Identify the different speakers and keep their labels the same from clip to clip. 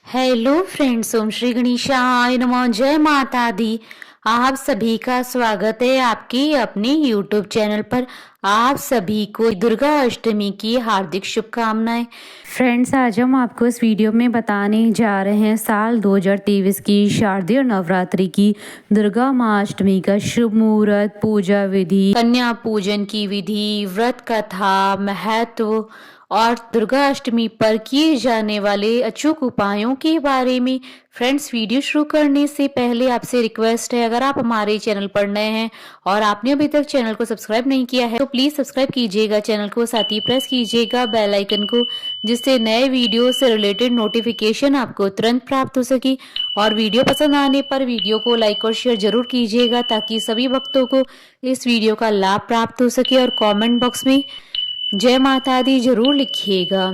Speaker 1: Hello friends, ओम श्री गणेशाय नमः। जय माता दी। आप सभी का स्वागत है आपके अपने यूट्यूब चैनल पर। आप सभी को दुर्गा अष्टमी की हार्दिक शुभकामनाएं।
Speaker 2: फ्रेंड्स, आज हम आपको इस वीडियो में बताने जा रहे हैं साल 2023 की शारदीय नवरात्रि की दुर्गा माँ अष्टमी का शुभ मुहूर्त, पूजा विधि,
Speaker 1: कन्या पूजन की विधि, व्रत कथा, महत्व और दुर्गा अष्टमी पर किए जाने वाले अचूक उपायों के बारे में। फ्रेंड्स, वीडियो शुरू करने से पहले आपसे रिक्वेस्ट है, अगर आप हमारे चैनल पर नए हैं और आपने अभी तक चैनल को सब्सक्राइब नहीं किया है तो प्लीज सब्सक्राइब कीजिएगा चैनल को, साथ ही प्रेस कीजिएगा बेल आइकन को, जिससे नए वीडियो से रिलेटेड नोटिफिकेशन आपको तुरंत प्राप्त हो सके। और वीडियो पसंद आने पर वीडियो को लाइक और शेयर जरूर कीजिएगा ताकि सभी भक्तों को इस वीडियो का लाभ प्राप्त हो सके। और कमेंट बॉक्स में जय माता दी जरूर लिखिएगा।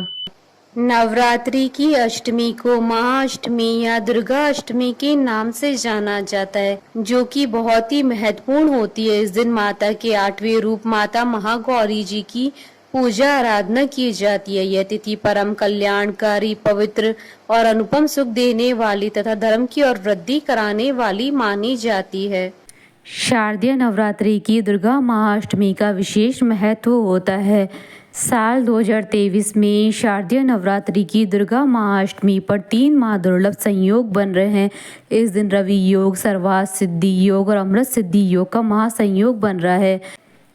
Speaker 1: नवरात्रि की अष्टमी को महाअष्टमी या दुर्गा अष्टमी के नाम से जाना जाता है, जो कि बहुत ही महत्वपूर्ण होती है। इस दिन माता के 8वें रूप माता महागौरी जी की पूजा आराधना की जाती है। यह तिथि परम कल्याणकारी, पवित्र और अनुपम सुख देने वाली तथा धर्म की और वृद्धि कराने वाली मानी जाती है।
Speaker 2: शारदीय नवरात्रि की दुर्गा महाअष्टमी का विशेष महत्व होता है। साल 2023 में शारदीय नवरात्रि की दुर्गा महाअष्टमी पर 3 महादुर्लभ संयोग बन रहे हैं। इस दिन रवि योग, सर्वार्थ सिद्धि योग और अमृत सिद्धि योग का महासंयोग बन रहा है।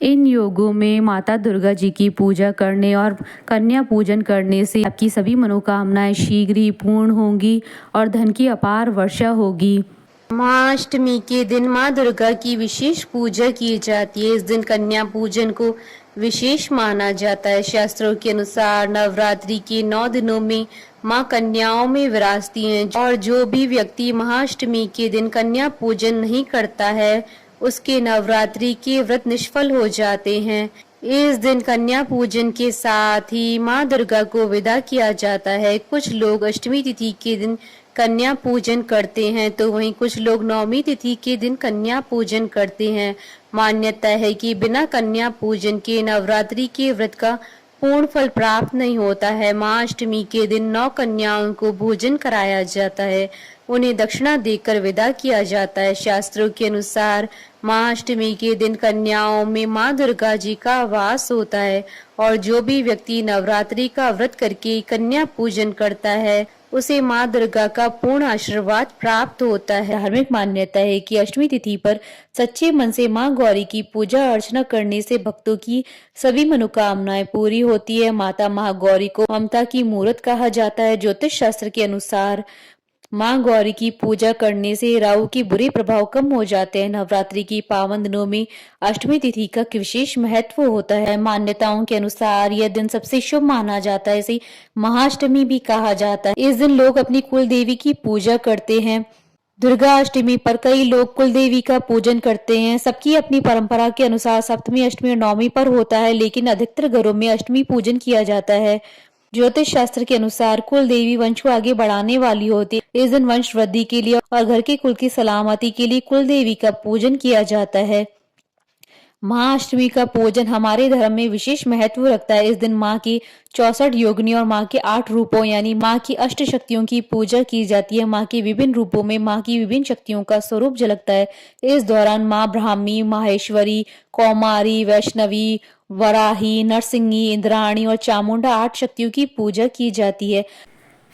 Speaker 2: इन योगों में माता दुर्गा जी की पूजा करने और कन्या पूजन करने से आपकी सभी मनोकामनाएं शीघ्र ही पूर्ण होंगी और धन की अपार वर्षा होगी।
Speaker 1: महाअष्टमी के दिन माँ दुर्गा की विशेष पूजा की जाती है। इस दिन कन्या पूजन को विशेष माना जाता है। शास्त्रों के अनुसार नवरात्रि के 9 दिनों में माँ कन्याओं में विराजती हैं और जो भी व्यक्ति महाअष्टमी के दिन कन्या पूजन नहीं करता है उसके नवरात्रि के व्रत निष्फल हो जाते हैं। इस दिन कन्या पूजन के साथ ही माँ दुर्गा को विदा किया जाता है। कुछ लोग अष्टमी तिथि के दिन कन्या पूजन करते हैं तो वहीं कुछ लोग नवमी तिथि के दिन कन्या पूजन करते हैं। मान्यता है कि बिना कन्या पूजन के नवरात्रि के व्रत का पूर्ण फल प्राप्त नहीं होता है। महाअष्टमी के दिन 9 कन्याओं को भोजन कराया जाता है, उन्हें दक्षिणा देकर विदा किया जाता है। शास्त्रों के अनुसार महाअष्टमी के दिन कन्याओं में माँ दुर्गा जी का वास होता है और जो भी व्यक्ति नवरात्रि का व्रत करके कन्या पूजन करता है उसे माँ दुर्गा का पूर्ण आशीर्वाद प्राप्त होता है। धार्मिक मान्यता है कि अष्टमी तिथि पर सच्चे मन से माँ गौरी की पूजा अर्चना करने से भक्तों की सभी मनोकामनाएं पूरी होती है। माता महागौरी को ममता की मूर्त कहा जाता है। ज्योतिष शास्त्र के अनुसार माँ गौरी की पूजा करने से राहु के बुरे प्रभाव कम हो जाते हैं। नवरात्रि की पावन दिनों में अष्टमी तिथि का विशेष महत्व होता है। मान्यताओं के अनुसार यह दिन सबसे शुभ माना जाता है, इसे महाअष्टमी भी कहा जाता है। इस दिन लोग अपनी कुल देवी की पूजा करते हैं। दुर्गा अष्टमी पर कई लोग कुल देवी का पूजन करते हैं। सबकी अपनी परंपरा के अनुसार सप्तमी, अष्टमी और नवमी पर होता है, लेकिन अधिकतर घरों में अष्टमी पूजन किया जाता है। ज्योतिष शास्त्र के अनुसार कुल देवी वंश को आगे बढ़ाने वाली होती है। इस दिन वंश वृद्धि के लिए और घर के कुल की सलामती के लिए कुल देवी का पूजन किया जाता है। महाअष्टमी का पूजन हमारे धर्म में विशेष महत्व रखता है। इस दिन माँ की 64 योगिनी और माँ के 8 रूपों यानी माँ की अष्ट शक्तियों की पूजा की जाती है। माँ के विभिन्न रूपों में माँ की विभिन्न शक्तियों का स्वरूप झलकता है। इस दौरान माँ ब्राह्मी, माहेश्वरी, कौमारी, वैष्णवी, वराही, नरसिंही, इंद्राणी और चामुंडा 8 शक्तियों की पूजा की जाती है।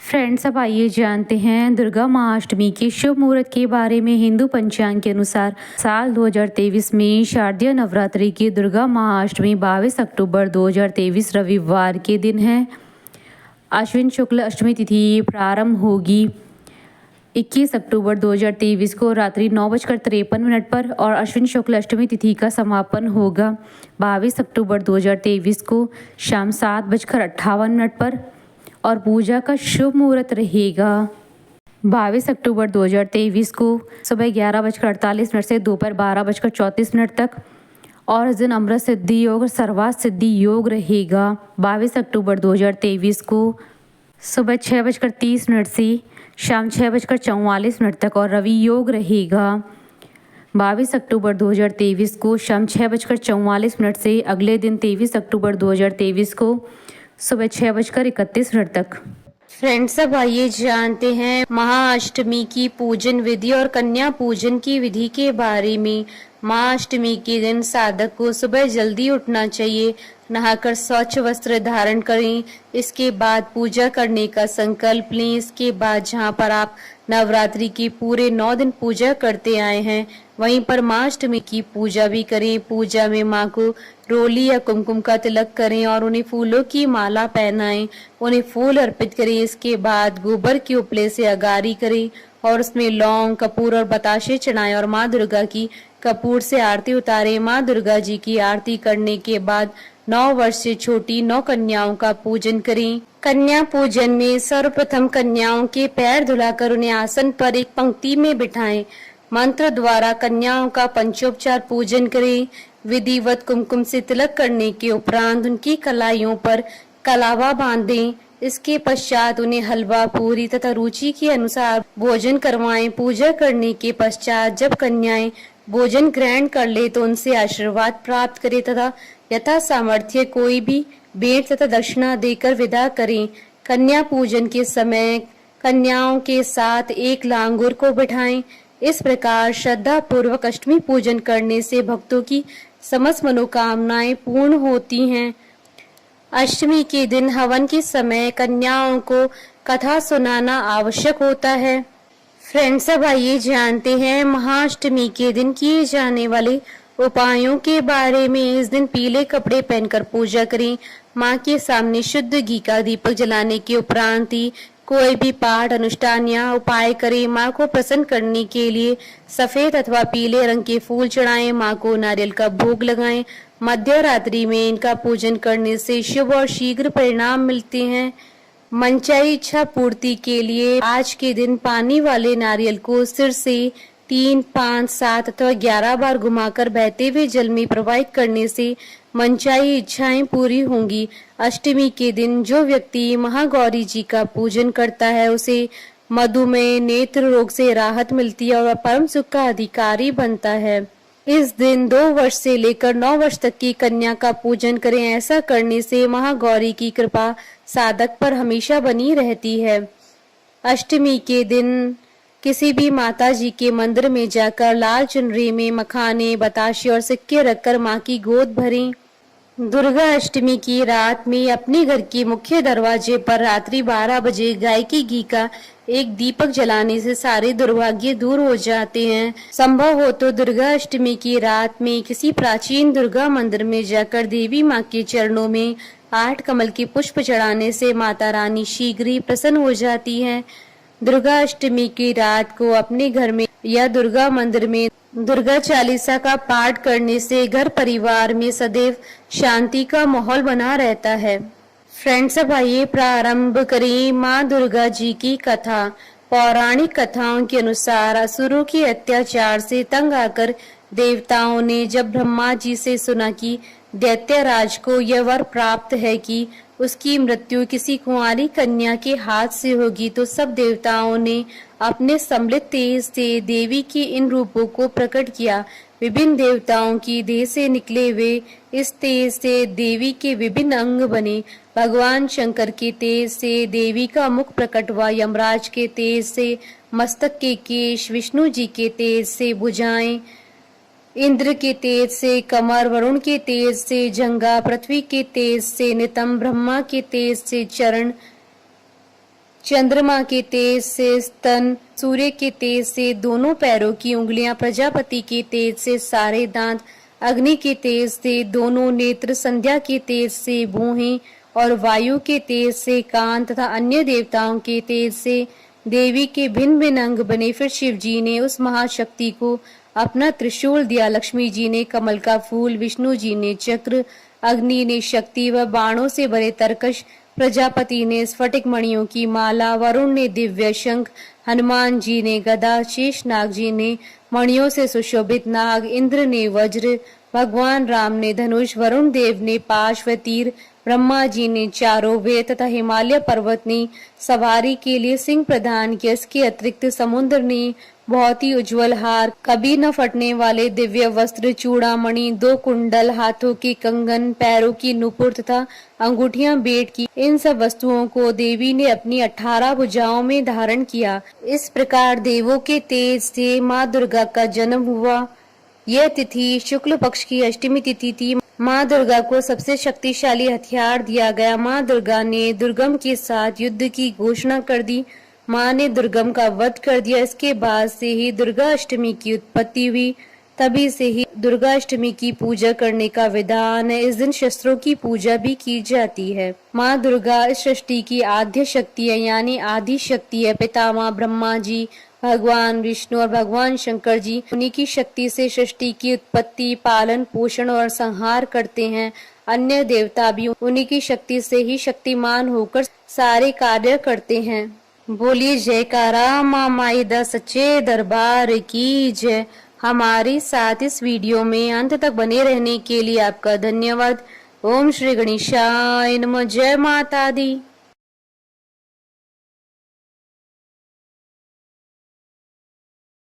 Speaker 2: फ्रेंड्स, अब आइए जानते हैं दुर्गा महाअष्टमी के शुभ मुहूर्त के बारे में। हिंदू पंचांग के अनुसार साल 2023 में शारदीय नवरात्रि की दुर्गा महाअष्टमी 22 अक्टूबर 2023 रविवार के दिन है। अश्विन शुक्ल अष्टमी तिथि प्रारंभ होगी 21 अक्टूबर 2023 को रात्रि 9:53 पर और अश्विन शुक्ल अष्टमी तिथि का समापन होगा 22 अक्टूबर 2023 को शाम 7:58 पर और पूजा का शुभ मुहूर्त रहेगा 22 अक्टूबर 2023 को सुबह 11:48 से दोपहर 12:34 तक। और इस दिन अमृत सिद्धि योग और सर्वार्थ सिद्धि योग रहेगा 22 अक्टूबर 2023 को सुबह 6:30 से शाम 6:44 तक। और रवि योग रहेगा 22 अक्टूबर 2023 को शाम 6:44 से अगले दिन 23 अक्टूबर 2023 को सुबह 6:31 तक।
Speaker 1: फ्रेंड्स, अब आइए जानते हैं महाअष्टमी की पूजन विधि और कन्या पूजन की विधि के बारे में। महाअष्टमी के दिन साधक को सुबह जल्दी उठना चाहिए, नहाकर स्वच्छ वस्त्र धारण करें। इसके बाद पूजा करने का संकल्प लें। इसके बाद जहां पर आप नवरात्रि की पूरे 9 दिन पूजा करते आए हैं, वहीं पर महाअष्टमी की पूजा भी करें। पूजा में माँ को रोली या कुमकुम का तिलक करें और उन्हें फूलों की माला पहनाएं, उन्हें फूल अर्पित करें। इसके बाद गोबर के उपले से अगारी करें और उसमें लौंग, कपूर और बताशे चढ़ाएं और माँ दुर्गा की कपूर से आरती उतारें। माँ दुर्गा जी की आरती करने के बाद 9 वर्ष से छोटी 9 कन्याओं का पूजन करें। कन्या पूजन में सर्वप्रथम कन्याओं के पैर धुलाकर उन्हें आसन पर एक पंक्ति में बिठाएं। मंत्र द्वारा कन्याओं का पंचोपचार पूजन करें। विधिवत कुमकुम से तिलक करने के उपरांत उनकी कलाइयों पर कलावा बांधें। इसके पश्चात उन्हें हलवा, पूरी तथा रुचि के अनुसार भोजन करवाएं। पूजा करने के पश्चात जब कन्याएं भोजन ग्रहण कर ले तो उनसे आशीर्वाद प्राप्त करें तथा यथा सामर्थ्य कोई भी भेंट तथा दक्षिणा देकर विदा करें। कन्या पूजन के समय कन्याओं के साथ एक लांगुर को बिठाएं। इस प्रकार श्रद्धा पूर्वक अष्टमी पूजन करने से भक्तों की समस्त मनोकामनाएं पूर्ण होती हैं। अष्टमी के दिन हवन के समय कन्याओं को कथा सुनाना आवश्यक होता है। फ्रेंड्स, अब आइए जानते हैं महाअष्टमी के दिन किए जाने वाले उपायों के बारे में। इस दिन पीले कपड़े पहनकर पूजा करें। माँ के सामने शुद्ध घी का दीपक जलाने के उपरांत ही कोई भी पाठ, अनुष्ठान या उपाय करें। माँ को प्रसन्न करने के लिए सफेद अथवा पीले रंग के फूल चढ़ाएं। माँ को नारियल का भोग लगाएं। मध्य रात्रि में इनका पूजन करने से शुभ और शीघ्र परिणाम मिलते हैं। मनचाही इच्छा पूर्ति के लिए आज के दिन पानी वाले नारियल को सिर से 3, 5, 7 अथवा 11 बार घुमाकर बहते हुए जल में प्रवाहित करने से मनचाही इच्छाएं पूरी होंगी। अष्टमी के दिन जो व्यक्ति महागौरी जी का पूजन करता है उसे मधुमेह, नेत्र रोग से राहत मिलती है और परम सुख का अधिकारी बनता है। इस दिन 2 वर्ष से लेकर 9 वर्ष तक की कन्या का पूजन करें। ऐसा करने से महागौरी की कृपा साधक पर हमेशा बनी रहती है। अष्टमी के दिन किसी भी माता जी के मंदिर में जाकर लाल चुनरी में मखाने, बताशे और सिक्के रखकर माँ की गोद भरें। दुर्गा अष्टमी की रात में अपने घर के मुख्य दरवाजे पर रात्रि 12 बजे गाय की घी का एक दीपक जलाने से सारे दुर्भाग्य दूर हो जाते हैं। संभव हो तो दुर्गा अष्टमी की रात में किसी प्राचीन दुर्गा मंदिर में जाकर देवी माँ के चरणों में 8 कमल के पुष्प चढ़ाने से माता रानी शीघ्र ही प्रसन्न हो जाती है। दुर्गा अष्टमी की रात को अपने घर में या दुर्गा मंदिर में दुर्गा चालीसा का पाठ करने से घर परिवार में सदैव शांति का माहौल बना रहता है। फ्रेंड्स, अब आइए प्रारंभ करें माँ दुर्गा जी की कथा। पौराणिक कथाओं के अनुसार असुरों के अत्याचार से तंग आकर देवताओं ने जब ब्रह्मा जी से सुना कि दैत्यराज को यह वर प्राप्त है कि उसकी मृत्यु किसी कुंवारी कन्या के हाथ से होगी, तो सब देवताओं ने अपने सम्मिलित तेज से देवी के इन रूपों को प्रकट किया। विभिन्न देवताओं की देह से निकले हुए इस तेज से देवी के विभिन्न अंग बने। भगवान शंकर के तेज से देवी का मुख प्रकट हुआ, यमराज के तेज से मस्तक के केश, विष्णु जी के तेज से भुजाएं, इंद्र के तेज से कमर, वरुण के तेज से जंघा, पृथ्वी के तेज से नितंब, ब्रह्मा के तेज से चरण, चंद्रमा के तेज से स्तन, सूर्य के तेज से दोनों पैरों की उंगलियां, प्रजापति के तेज से सारे दांत, अग्नि के तेज से दोनों नेत्र, संध्या के तेज से भौहें और वायु के तेज से कान तथा अन्य देवताओं के तेज से देवी के भिन्न भिन्न अंग बने। फिर शिव जी ने उस महाशक्ति को अपना त्रिशूल दिया, लक्ष्मी जी ने कमल का फूल, विष्णु जी ने चक्र, अग्नि ने शक्ति व बाणों से भरे तरकश, प्रजापति ने स्फटिक मणियों की माला, वरुण ने दिव्य शंख, हनुमान जी ने गदा, शेषनाग जी ने मणियों से सुशोभित नाग, इंद्र ने वज्र, भगवान राम ने धनुष, वरुण देव ने पाश व तीर, ब्रह्मा जी ने चारों वेद तथा हिमालय पर्वत ने सवारी के लिए सिंह प्रदान किया। इसके अतिरिक्त समुद्र ने बहुत ही उज्जवल हार, कभी न फटने वाले दिव्य वस्त्र, चूड़ामणि, 2 कुंडल, हाथों के कंगन, पैरों की नुपुर तथा अंगूठियां भेंट की। इन सब वस्तुओं को देवी ने अपनी 18 भुजाओं में धारण किया। इस प्रकार देवों के तेज से माँ दुर्गा का जन्म हुआ। यह तिथि शुक्ल पक्ष की अष्टमी तिथि थी। माँ दुर्गा को सबसे शक्तिशाली हथियार दिया गया। माँ दुर्गा ने दुर्गम के साथ युद्ध की घोषणा कर दी। माँ ने दुर्गम का वध कर दिया। इसके बाद से ही दुर्गा अष्टमी की उत्पत्ति हुई। तभी से ही दुर्गा अष्टमी की पूजा करने का विधान है। इस दिन शस्त्रों की पूजा भी की जाती है। माँ दुर्गा इस सृष्टि की आद्य शक्ति है, यानी आदि शक्ति है। पितामह ब्रह्मा जी, भगवान विष्णु और भगवान शंकर जी उन्हीं की शक्ति से सृष्टि की उत्पत्ति, पालन, पोषण और संहार करते हैं। अन्य देवता भी उन्हीं की शक्ति से ही शक्तिमान होकर सारे कार्य करते हैं। बोलिए जयकारा माँ माईदा सच्चे दरबार की जय। हमारे साथ इस वीडियो में अंत तक बने रहने के लिए आपका धन्यवाद। ओम श्री गणेशाय नमः। जय माता दी।